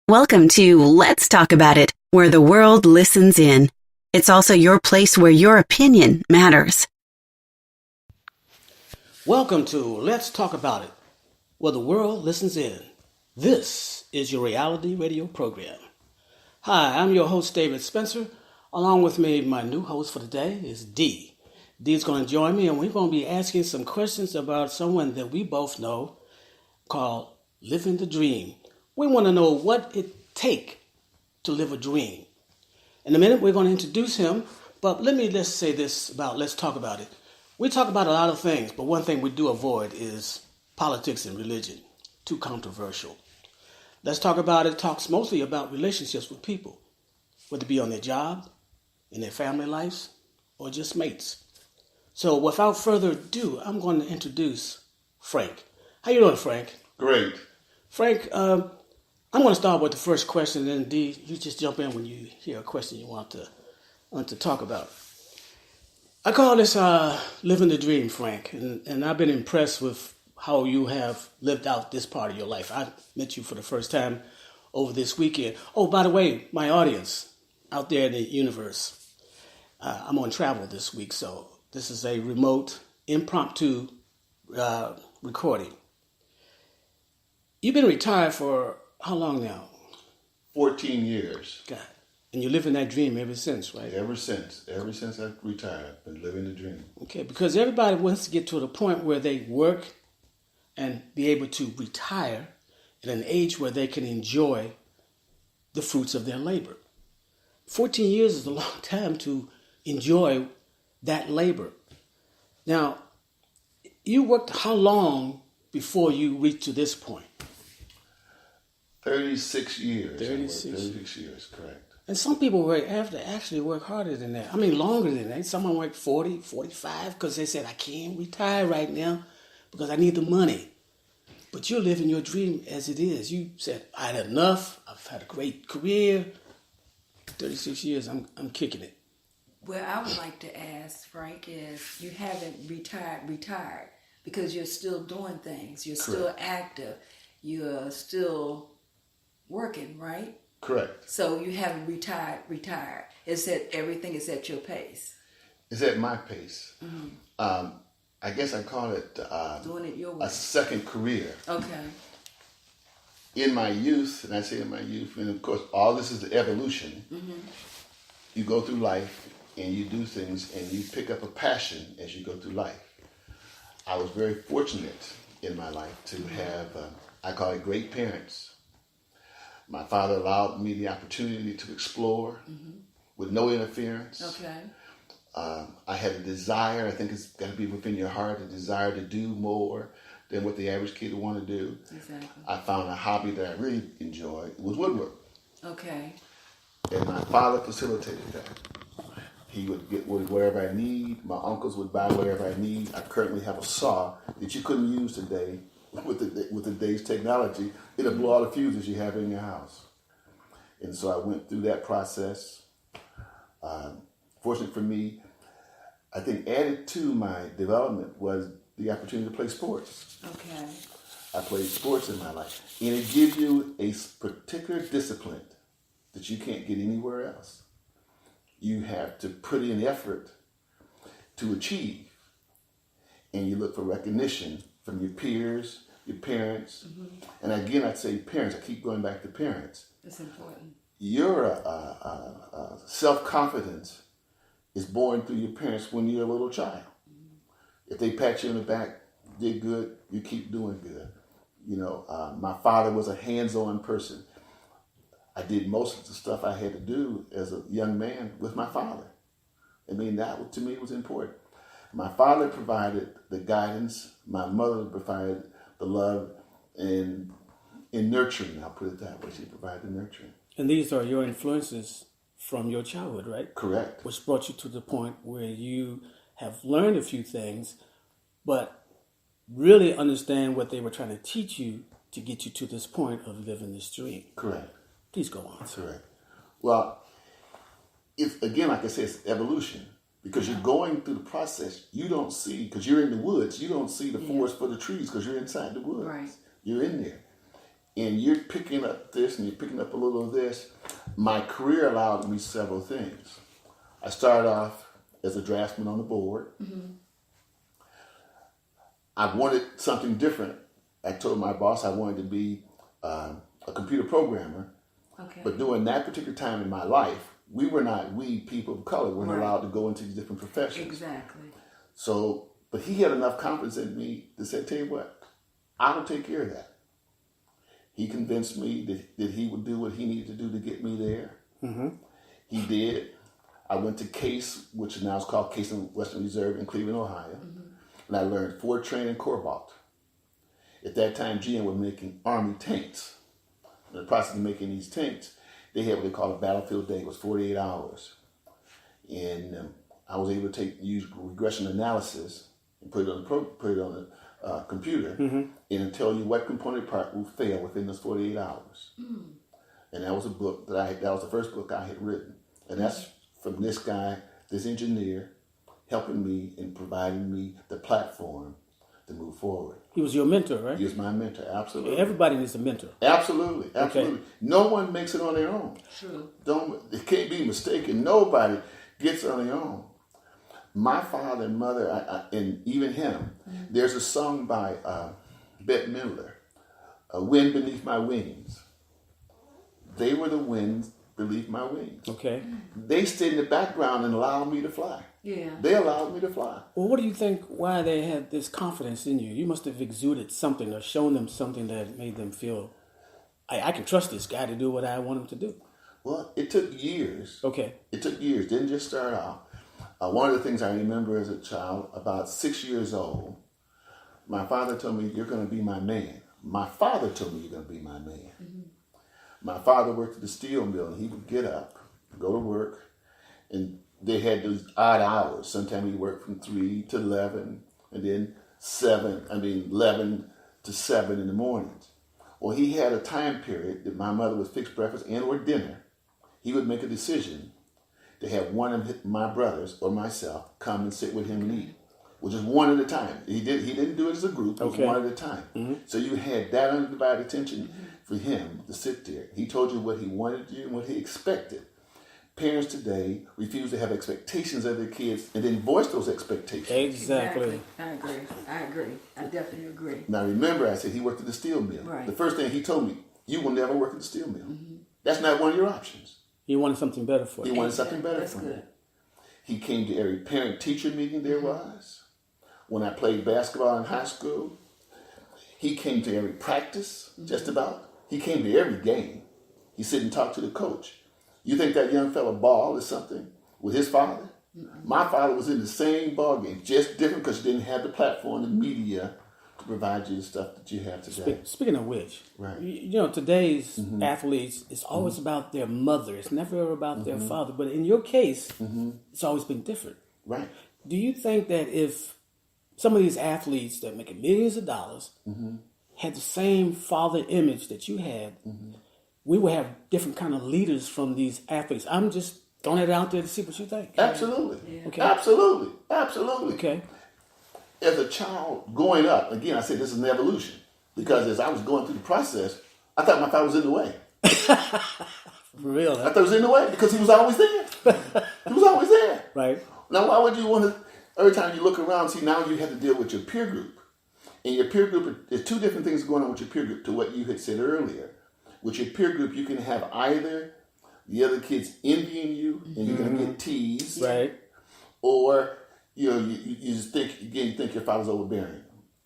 Welcome to Let's Talk About It, where the world listens in. It's also your place where your opinion matters. Welcome to Let's Talk About It, where the world listens in. This is your reality radio program. Hi, I'm your host, David Spencer. Along with me, my new host for today is Dee. Dee's going to join me, and we're going to be asking some questions about someone that we both know called Living the Dream. We want to know what it takes to live a dream. In a minute, we're going to introduce him, but let me just say this about Let's Talk About It. We talk about a lot of things, but one thing we do avoid is politics and religion. Too controversial. Let's Talk About It talks mostly about relationships with people, whether it be on their job, in their family lives, or just mates. So without further ado, I'm going to introduce Frank. How you doing, Frank? Great. Frank, I'm going to start with the first question, and then Dee, you just jump in when you hear a question you want to talk about. I call this living the dream, Frank, and I've been impressed with how you have lived out this part of your life. I met you for the first time over this weekend. Oh, by the way, my audience out there in the universe, I'm on travel this week, so this is a remote, impromptu recording. You've been retired for how long now? 14 years. God. And you live in that dream ever since, right? Ever since I retired, I've been living the dream. Okay, because everybody wants to get to the point where they work and be able to retire at an age where they can enjoy the fruits of their labor. 14 years is a long time to enjoy that labor. Now, you worked how long before you reached to this point? 36 years. 36 years, correct. And some people have to actually work harder than that. I mean, longer than that. Someone worked 40, 45 because they said, I can't retire right now because I need the money. But you're living your dream as it is. You said, I had enough. I've had a great career. 36 years, I'm kicking it. Well, I would like to ask, Frank, is you haven't retired because you're still doing things. You're still active. You're still working, right? Correct. So you haven't retired. It's that everything is at your pace. It's at my pace. Mm-hmm. I guess I call it, doing it your way. A second career. Okay. In my youth, and I say in my youth, and of course all this is the evolution. Mm-hmm. You go through life and you do things and you pick up a passion as you go through life. I was very fortunate in my life to have, I call it great parents. My father allowed me the opportunity to explore with no interference. Okay. I had a desire, I think it's got to be within your heart, a desire to do more than what the average kid would want to do. Exactly. I found a hobby that I really enjoyed. It was woodwork. Okay. And my father facilitated that. He would get whatever I need. My uncles would buy whatever I need. I currently have a saw that you couldn't use today with today's technology. It'll blow all the fuses you have in your house. And so I went through that process. Fortunately for me, I think added to my development was the opportunity to play sports. Okay. I played sports in my life. And it gives you a particular discipline that you can't get anywhere else. You have to put in effort to achieve. And you look for recognition from your peers, your parents. Mm-hmm. And again, I'd say parents. I keep going back to parents. That's important. Your self-confidence is born through your parents when you're a little child. Mm-hmm. If they pat you on the back, did good, you keep doing good. You know, my father was a hands-on person. I did most of the stuff I had to do as a young man with my father. I mean, that to me was important. My father provided the guidance. My mother provided the love and nurturing. I'll put it that way. She provided the nurturing. And these are your influences from your childhood, right? Correct. Which brought you to the point where you have learned a few things, but really understand what they were trying to teach you to get you to this point of living this dream. Correct. Please go on. Correct. Well, it's again, like I said, it's evolution. Because you're going through the process, you don't see, because you're in the woods, you don't see the forest for the trees because you're inside the woods. Right. You're in there. and you're picking up this and you're picking up a little of this. My career allowed me several things. I started off as a draftsman on the board. Mm-hmm. I wanted something different. I told my boss I wanted to be a computer programmer. Okay. But during that particular time in my life, we people of color weren't allowed to go into these different professions. Exactly. So, but he had enough confidence in me to say, tell you what, I'll take care of that. He convinced me that he would do what he needed to do to get me there. Mm-hmm. He did. I went to Case, which now is called Case and Western Reserve in Cleveland, Ohio. Mm-hmm. And I learned Fortran and Cobalt. At that time, GM was making Army tanks. In the process of making these tanks, they had what they call a battlefield day. It was 48 hours. And I was able to use regression analysis and put it on the computer and tell you what component part will fail within those 48 hours. Mm. And that was a book that was the first book I had written. And that's from this guy, this engineer, helping me and providing me the platform to move forward. He was your mentor, right? He was my mentor, absolutely. Everybody needs a mentor. Absolutely. Okay. No one makes it on their own. True. It can't be mistaken. Nobody gets on their own. My father and mother, and even him, there's a song by Bette Midler, Wind Beneath My Wings. They were the winds beneath my wings. Okay. They stayed in the background and allowed me to fly. Yeah. They allowed me to fly. Well, what do you think, why they had this confidence in you? You must have exuded something or shown them something that made them feel, I can trust this guy to do what I want him to do. Well, it took years. Okay. It took years. Didn't just start off. One of the things I remember as a child, about 6 years old, my father told me, you're going to be my man. My father told me, you're going to be my man. Mm-hmm. My father worked at the steel mill, and he would get up, go to work, and they had those odd hours. Sometimes he'd work from 3 to 11, and then 11 to 7 in the mornings. Well, he had a time period that my mother would fix breakfast and or dinner. He would make a decision to have one of my brothers or myself come and sit with him and eat, which is one at a time. He didn't do it as a group. It was one at a time. Mm-hmm. So you had that undivided attention for him to sit there. He told you what he wanted to do and what he expected. Parents today refuse to have expectations of their kids and then voice those expectations. Exactly. I agree. I definitely agree. Now remember, I said he worked at the steel mill. Right. The first thing he told me, you will never work at the steel mill. Mm-hmm. That's not one of your options. He wanted something better for you. He wanted something better That's for good. him. He came to every parent-teacher meeting there was. When I played basketball in high school, he came to every practice, just about. He came to every game. He sit and talked to the coach. You think that young fella ball is something with his father? Mm-hmm. My father was in the same ball game, just different because you didn't have the platform, the media, to provide you the stuff that you have today. Speaking of which, right. You know, today's athletes, it's always about their mother. It's never about their father. But in your case, it's always been different. Right. Do you think that if some of these athletes that make millions of dollars had the same father image that you had, we would have different kind of leaders from these athletes? I'm just throwing it out there to see what you think. Absolutely. Yeah. Okay. Absolutely. Okay. As a child growing up, again, I said this is an evolution because as I was going through the process, I thought my father was in the way. For real, huh? I thought he was in the way because he was always there. He was always there. Right. Now, why would you want to, every time you look around, see, now you have to deal with your peer group. And your peer group, there's two different things going on with your peer group to what you had said earlier. With your peer group, you can have either the other kids envying you and you're going to get teased. Right. Or, you just think your father's overbearing.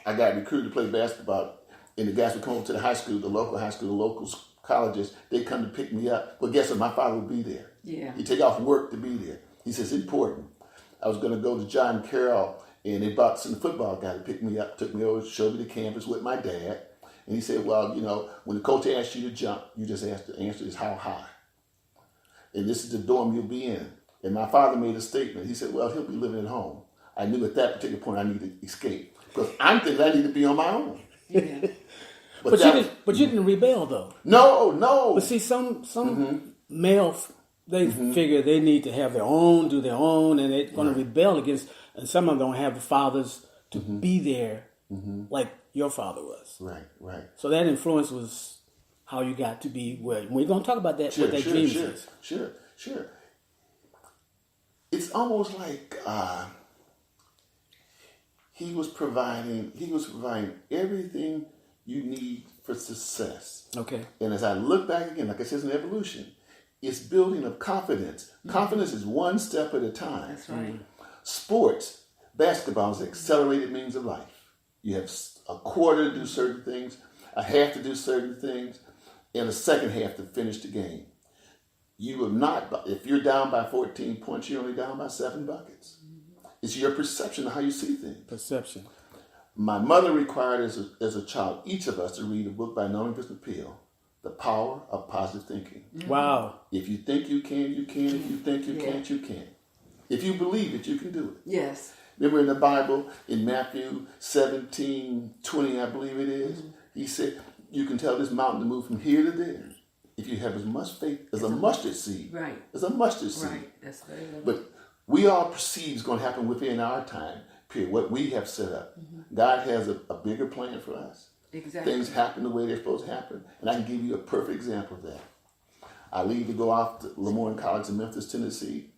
I got recruited to play basketball, and the guys would come over to the high school, the local high school, the local colleges. They'd come to pick me up. But guess what? My father would be there. Yeah. He'd take off work to be there. He says, it's important. I was going to go to John Carroll, and they brought some football guy to pick me up, took me over, showed me the campus with my dad. And he said, well, when the coach asks you to jump, you just ask the answer is how high. And this is the dorm you'll be in. And my father made a statement. He said, well, he'll be living at home. I knew at that particular point I needed to escape. Because I'm thinking I need to be on my own. Yeah. But you didn't rebel, though. No. But see, some male, they figure they need to have their own, do their own, and they're going to rebel against, and some of them don't have the fathers to be there like your father was. Right. So that influence was how you got to be where. We're going to talk about that, what that dreams is. Sure. It's almost like he was providing everything you need for success. Okay. And as I look back again, like I said, it's an evolution. It's building of confidence. Confidence is one step at a time. That's right. Sports, basketball is accelerated means of life. You have a quarter to do certain things, a half to do certain things, and a second half to finish the game. You will not, if you're down by 14 points, you're only down by 7 buckets. It's your perception of how you see things. Perception. My mother required as a child, each of us, to read a book by Norman Vincent Peale, The Power of Positive Thinking. Wow. If you think you can, you can. If you think you can't, you can't. If you believe it, you can do it. Yes. Remember in the Bible, in Matthew 17:20, I believe it is, he said, you can tell this mountain to move from here to there. If you have as much faith as a mustard seed. Right. As a mustard seed. Right. That's very little. But we all perceive is going to happen within our time period, what we have set up. God has a bigger plan for us. Exactly. Things happen the way they're supposed to happen. And I can give you a perfect example of that. I leave to go off to Lemoyne College in Memphis, Tennessee.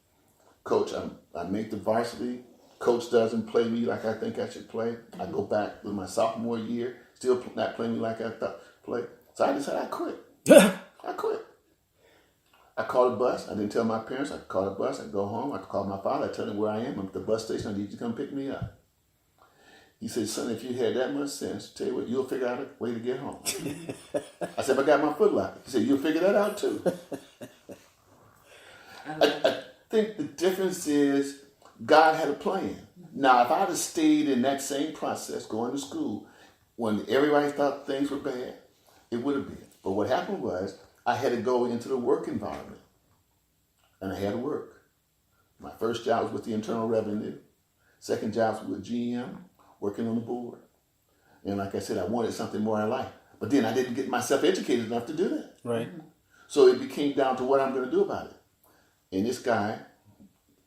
Coach, I make the varsity. Coach doesn't play me like I think I should play. I go back with my sophomore year, still not playing me like I thought play. So I decided I quit. I quit. I called a bus. I didn't tell my parents. I called a bus. I go home. I call my father. I tell him where I am. I'm at the bus station. I need you to come pick me up. He said, son, if you had that much sense, tell you what, you'll figure out a way to get home. I said, I got my Foot Locker. He said, you'll figure that out too. I think the difference is God had a plan. Now, if I'd have stayed in that same process, going to school, when everybody thought things were bad, it would have been. But what happened was, I had to go into the work environment. And I had to work. My first job was with the Internal Revenue. Second job was with GM, working on the board. And like I said, I wanted something more in life. But then I didn't get myself educated enough to do that. Right. So it became down to what I'm going to do about it. And this guy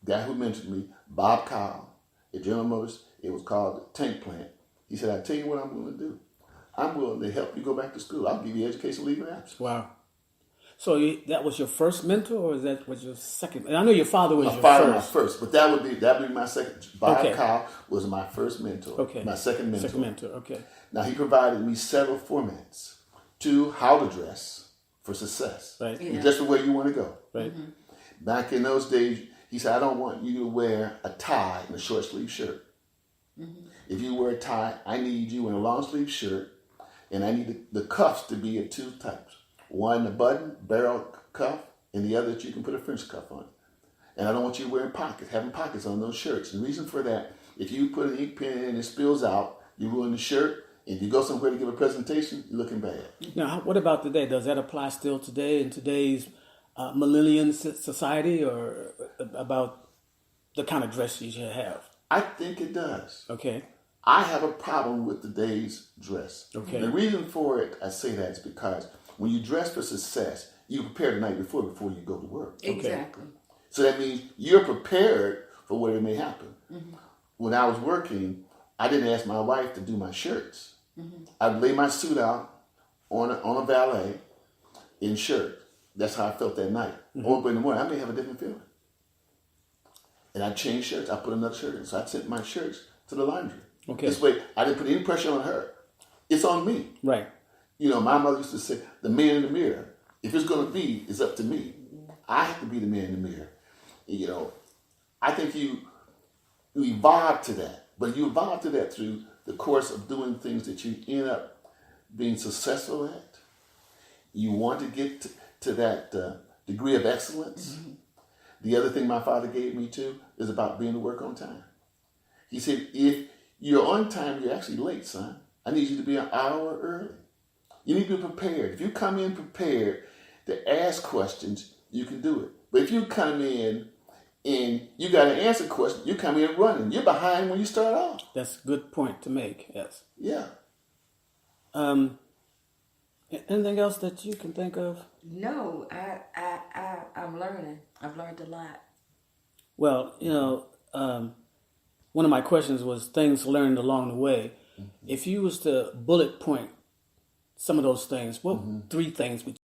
who mentioned me, Bob Cowell, at General Motors, it was called the Tank Plant. He said, I'll tell you what I'm willing to do. I'm willing to help you go back to school. I'll give you education leave of absence. Wow. So that was your first mentor, or that was your second? And I know your father was My father was first. my first, but that would be my second. Bob Okay. Cowell was my first mentor. Okay. My second mentor. Second mentor. Okay. Now he provided me several formats to how to dress for success. Right. Yeah. Just the way you want to go. Right. Back in those days, he said, I don't want you to wear a tie and a short sleeve shirt. If you wear a tie, I need you in a long sleeve shirt, and I need the cuffs to be of 2 types. One, a button, barrel cuff, and the other that you can put a French cuff on. And I don't want you wearing having pockets on those shirts. And the reason for that, if you put an ink pen in and it spills out, you ruin the shirt. If you go somewhere to give a presentation, you're looking bad. Now, what about today? Does that apply still today in today's millennial society, or about the kind of dress you should have? I think it does. Okay. I have a problem with today's dress. Okay. The reason for it, I say that, is because when you dress for success, you prepare the night before you go to work. Exactly. So that means you're prepared for whatever may happen. When I was working, I didn't ask my wife to do my shirts. I'd lay my suit out on a valet in shirt. That's how I felt that night. Or in the morning, I may have a different feeling. And I changed shirts. I put another shirt in. So I sent my shirts to the laundry. Okay. This way, I didn't put any pressure on her. It's on me. Right. You know, my mother used to say, the man in the mirror. If it's going to be, it's up to me. I have to be the man in the mirror. You know, I think you evolve to that. But you evolve to that through the course of doing things that you end up being successful at. You want to get to that degree of excellence. The other thing my father gave me too is about being to work on time. He said, if you're on time, you're actually late, son. I need you to be an hour early. You need to be prepared. If you come in prepared to ask questions, you can do it. But if you come in and you got to answer questions, you come in running. You're behind when you start off. That's a good point to make. Yes. Yeah. Anything else that you can think of? No, I'm learning. I've learned a lot. Well, you know, one of my questions was things learned along the way. If you was to bullet point some of those things, what three things would